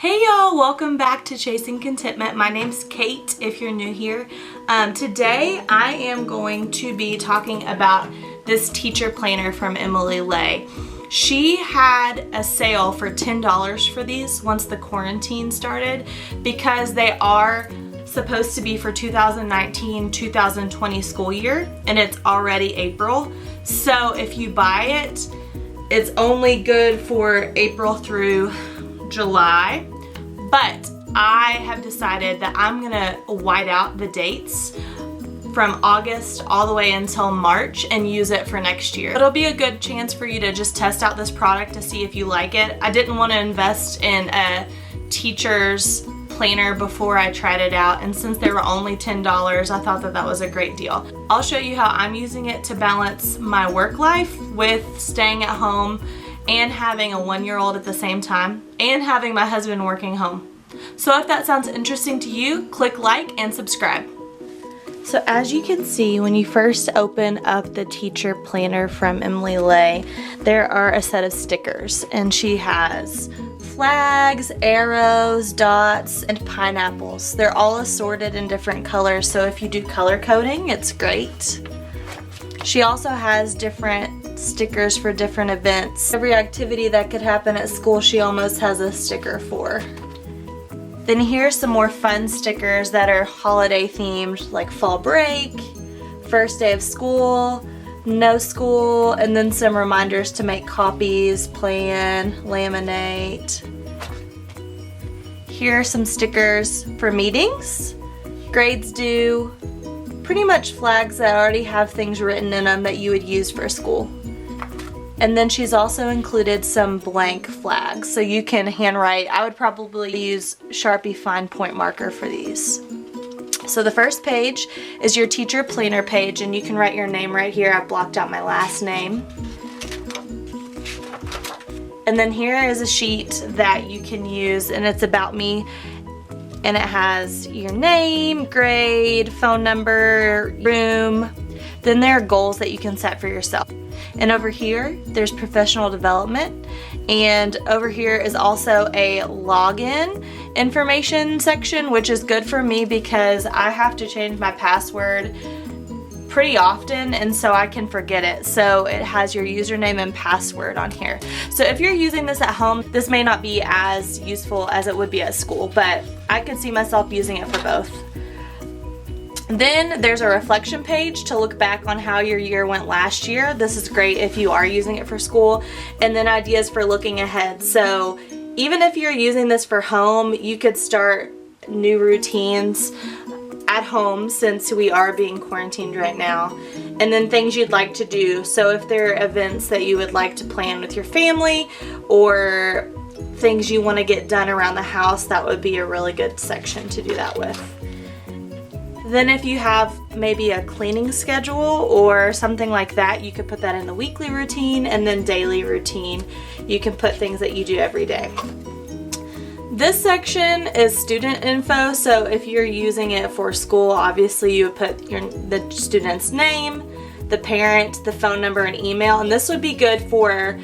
Hey y'all, welcome back to Chasing Contentment. My name's Kate if you're new here. Today I am going to be talking about this teacher planner from Emily Lay. She had a sale for $10 for these once the quarantine started because they are supposed to be for 2019-2020 school year and it's already April. So if you buy it, it's only good for April through July. But I have decided that I'm gonna white out the dates from August all the way until March and use it for next year. It'll be a good chance for you to just test out this product to see if you like it. I didn't want to invest in a teacher's planner before I tried it out, and since they were only $10, I thought that that was a great deal. I'll show you how I'm using it to balance my work life with staying at home and having a 1-year-old at the same time and having my husband working home. So if that sounds interesting to you, click like and subscribe. So as you can see, when you first open up the teacher planner from Emily Lay, there are a set of stickers, and she has flags, arrows, dots, and pineapples. They're all assorted in different colors, so if you do color coding, it's great. She also has different stickers for different events. Every activity that could happen at school, she almost has a sticker for. Then here's some more fun stickers that are holiday themed, like fall break, first day of school, no school, and then some reminders to make copies, plan, laminate. Here are some stickers for meetings, grades due, pretty much flags that already have things written in them that you would use for school. And then she's also included some blank flags, so you can handwrite. I would probably use Sharpie fine point marker for these. So the first page is your teacher planner page, and you can write your name right here. I blocked out my last name. And then here is a sheet that you can use, and it's about me. And it has your name, grade, phone number, room. Then there are goals that you can set for yourself. And over here, there's professional development. And over here is also a login information section, which is good for me because I have to change my password pretty often, and so I can forget it. So it has your username and password on here. So if you're using this at home, this may not be as useful as it would be at school, but I could see myself using it for both. Then there's a reflection page to look back on how your year went last year. This is great if you are using it for school. And then ideas for looking ahead. So even if you're using this for home, you could start new routines at home since we are being quarantined right now. And then things you'd like to do. So if there are events that you would like to plan with your family or things you want to get done around the house, that would be a really good section to do that with. Then if you have maybe a cleaning schedule or something like that, you could put that in the weekly routine, and then daily routine. You can put things that you do every day. This section is student info, so if you're using it for school, obviously you would put the student's name, the parent, the phone number, and email, and this would be good for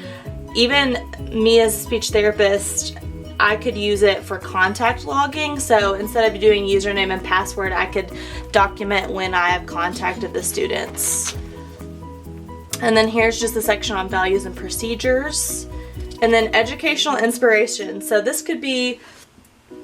even me as a speech therapist. I could use it for contact logging, so instead of doing username and password, I could document when I have contacted the students. And then here's just a section on values and procedures. And then educational inspiration. So this could be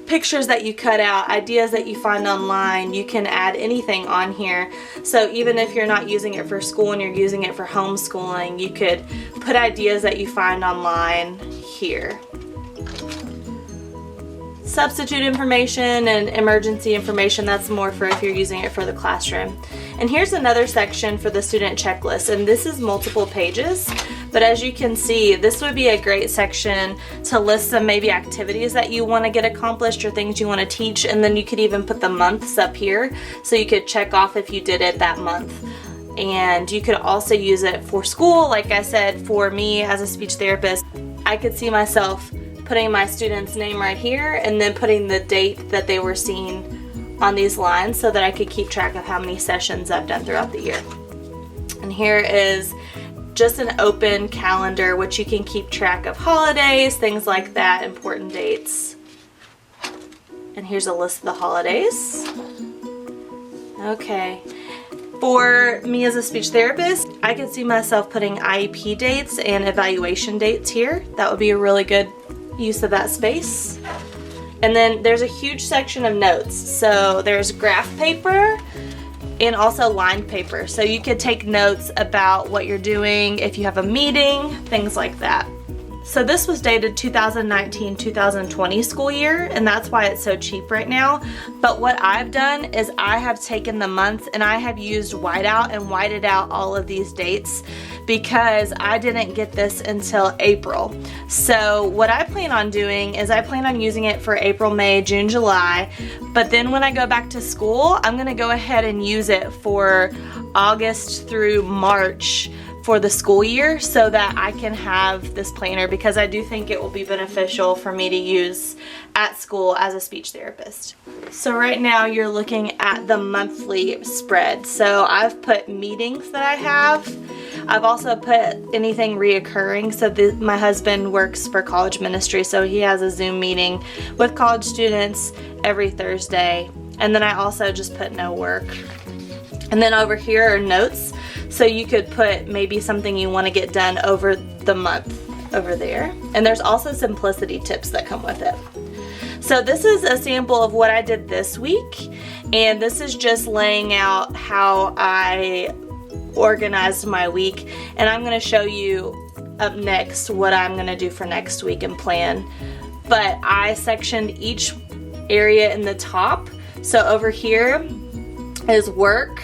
pictures that you cut out, ideas that you find online. You can add anything on here. So even if you're not using it for school and you're using it for homeschooling, you could put ideas that you find online here. Substitute information and emergency information, that's more for if you're using it for the classroom. And here's another section for the student checklist, and this is multiple pages, but as you can see, this would be a great section to list some maybe activities that you want to get accomplished or things you want to teach, and then you could even put the months up here so you could check off if you did it that month. And you could also use it for school. Like I said, for me as a speech therapist, I could see myself putting my student's name right here and then putting the date that they were seen on these lines so that I could keep track of how many sessions I've done throughout the year. And here is just an open calendar, which you can keep track of holidays, things like that, important dates. And here's a list of the holidays. Okay. For me as a speech therapist, I could see myself putting IEP dates and evaluation dates here. That would be a really good use of that space. And then there's a huge section of notes. So there's graph paper and also lined paper. So you could take notes about what you're doing, if you have a meeting, things like that. So this was dated 2019-2020 school year, and that's why it's so cheap right now. But what I've done is I have taken the months and I have used whiteout and whited out all of these dates because I didn't get this until April. So what I plan on doing is I plan on using it for April, May, June, July, but then when I go back to school, I'm gonna go ahead and use it for August through March for the school year so that I can have this planner, because I do think it will be beneficial for me to use at school as a speech therapist. So right now you're looking at the monthly spread. So I've put meetings that I have. I've also put anything reoccurring. So my husband works for college ministry, so he has a Zoom meeting with college students every Thursday. And then I also just put no work. And then over here are notes. So you could put maybe something you want to get done over the month over there. And there's also simplicity tips that come with it. So this is a sample of what I did this week. And this is just laying out how I organized my week. And I'm going to show you up next what I'm going to do for next week and plan. But I sectioned each area in the top. So over here is work.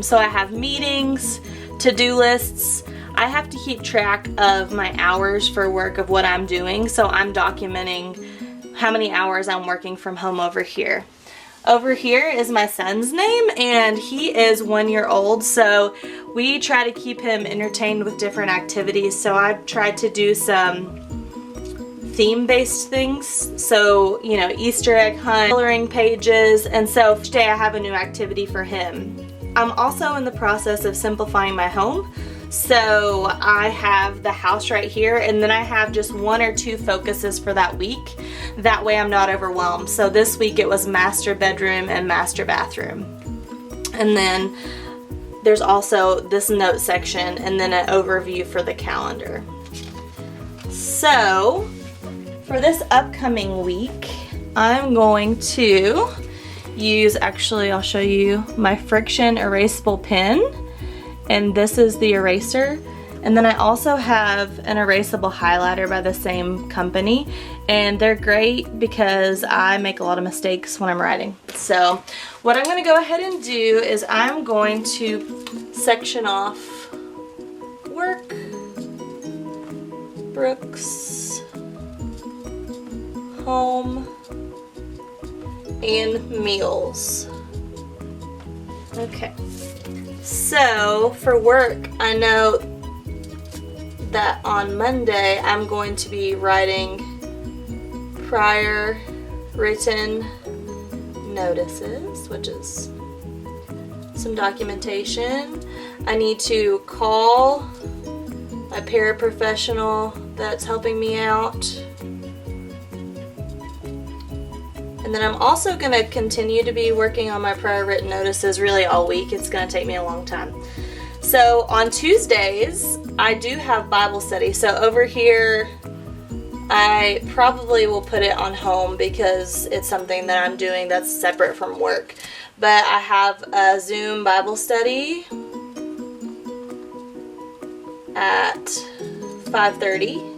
So I have meetings, to-do lists. I have to keep track of my hours for work of what I'm doing. So I'm documenting how many hours I'm working from home over here. Over here is my son's name, and he is 1 year old. So we try to keep him entertained with different activities. So I've tried to do some theme-based things, so you know, Easter egg hunt, coloring pages, and so each day I have a new activity for him. I'm also in the process of simplifying my home, so I have the house right here, and then I have just 1 or 2 focuses for that week. That way I'm not overwhelmed. So this week it was master bedroom and master bathroom, and then there's also this note section and then an overview for the calendar. So for this upcoming week, I'm going to use, actually I'll show you my Friction Erasable Pen, and this is the eraser. And then I also have an Erasable Highlighter by the same company, and they're great because I make a lot of mistakes when I'm writing. So what I'm going to go ahead and do is I'm going to section off work, Brooks, home, and meals. Okay, so for work, I know that on Monday I'm going to be writing prior written notices, which is some documentation. I need to call my paraprofessional that's helping me out. And then I'm also going to continue to be working on my prior written notices really all week. It's going to take me a long time. So on Tuesdays, I do have Bible study. So over here, I probably will put it on home because it's something that I'm doing that's separate from work. But I have a Zoom Bible study at 5:30.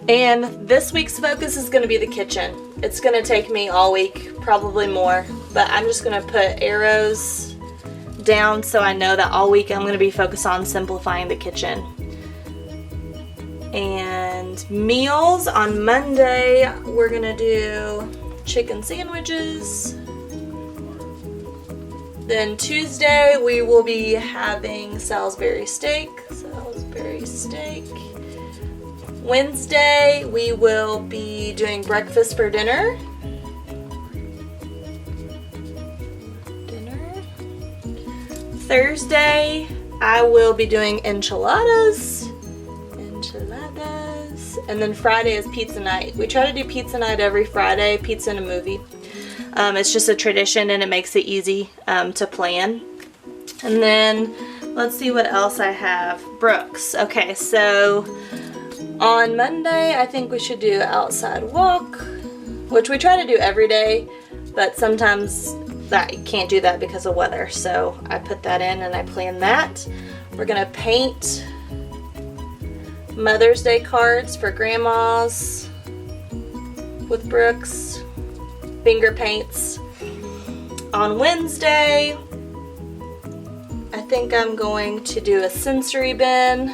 And this week's focus is going to be the kitchen. It's going to take me all week, probably more, but I'm just going to put arrows down so I know that all week I'm going to be focused on simplifying the kitchen. And meals, on Monday we're going to do chicken sandwiches. Then Tuesday we will be having Salisbury steak. Wednesday, we will be doing breakfast for dinner. Thursday, I will be doing enchiladas. And then Friday is pizza night. We try to do pizza night every Friday, pizza and a movie. It's just a tradition and it makes it easy to plan. And then let's see what else I have. Brooks. Okay, so on Monday I think we should do outside walk, which we try to do every day, but sometimes that you can't do that because of weather. So I put that in and I plan that. We're gonna paint Mother's Day cards for grandmas with Brooks. Finger paints. On Wednesday, I think I'm going to do a sensory bin.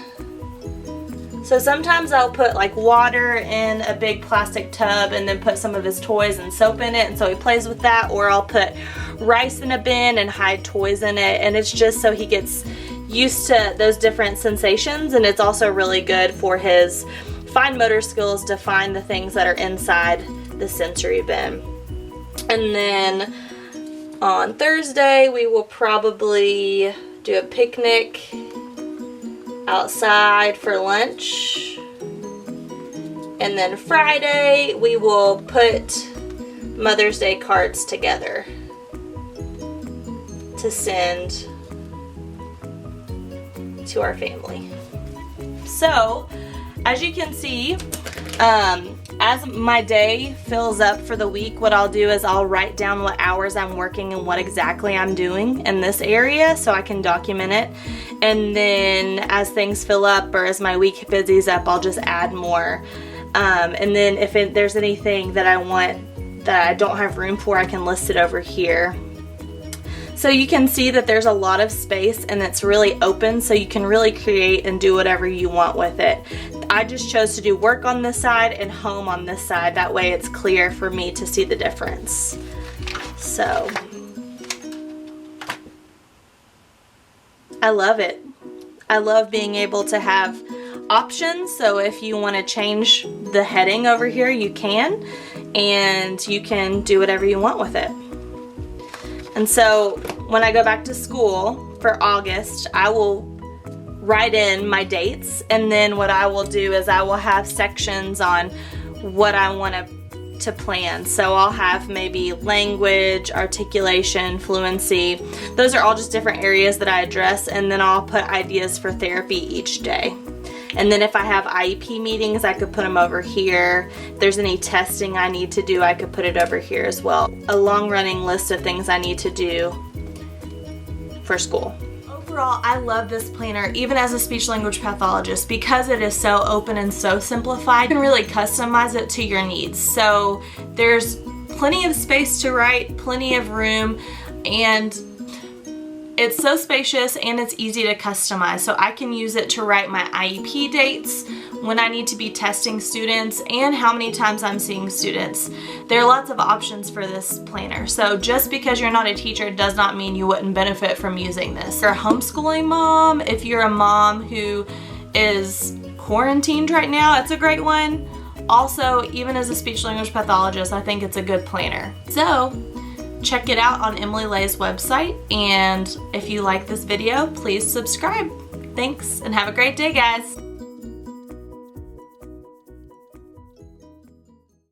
So sometimes I'll put like water in a big plastic tub and then put some of his toys and soap in it, and so he plays with that, or I'll put rice in a bin and hide toys in it, and it's just so he gets used to those different sensations, and it's also really good for his fine motor skills to find the things that are inside the sensory bin. And then on Thursday we will probably do a picnic outside for lunch. And then Friday we will put Mother's Day cards together to send to our family. So as you can see, as my day fills up for the week, what I'll do is I'll write down what hours I'm working and what exactly I'm doing in this area so I can document it. And then as things fill up or as my week busies up, I'll just add more. And then if there's anything that I want that I don't have room for, I can list it over here. So you can see that there's a lot of space and it's really open, so you can really create and do whatever you want with it. I just chose to do work on this side and home on this side. That way it's clear for me to see the difference. So I love it. I love being able to have options. So if you want to change the heading over here, you can, and you can do whatever you want with it. And so when I go back to school for August, I will write in my dates, and then what I will do is I will have sections on what I want to plan. So I'll have maybe language, articulation, fluency. Those are all just different areas that I address, and then I'll put ideas for therapy each day. And then if I have IEP meetings, I could put them over here. If there's any testing I need to do, I could put it over here as well. A long-running list of things I need to do for school. Overall, I love this planner, even as a speech-language pathologist, because it is so open and so simplified. You can really customize it to your needs. So there's plenty of space to write, plenty of room, and it's so spacious and it's easy to customize. So I can use it to write my IEP dates, when I need to be testing students, and how many times I'm seeing students. There are lots of options for this planner. So just because you're not a teacher does not mean you wouldn't benefit from using this. If you're a homeschooling mom, if you're a mom who is quarantined right now, it's a great one. Also, even as a speech-language pathologist, I think it's a good planner. So check it out on Emily Lay's website, and if you like this video, please subscribe. Thanks, and have a great day, guys.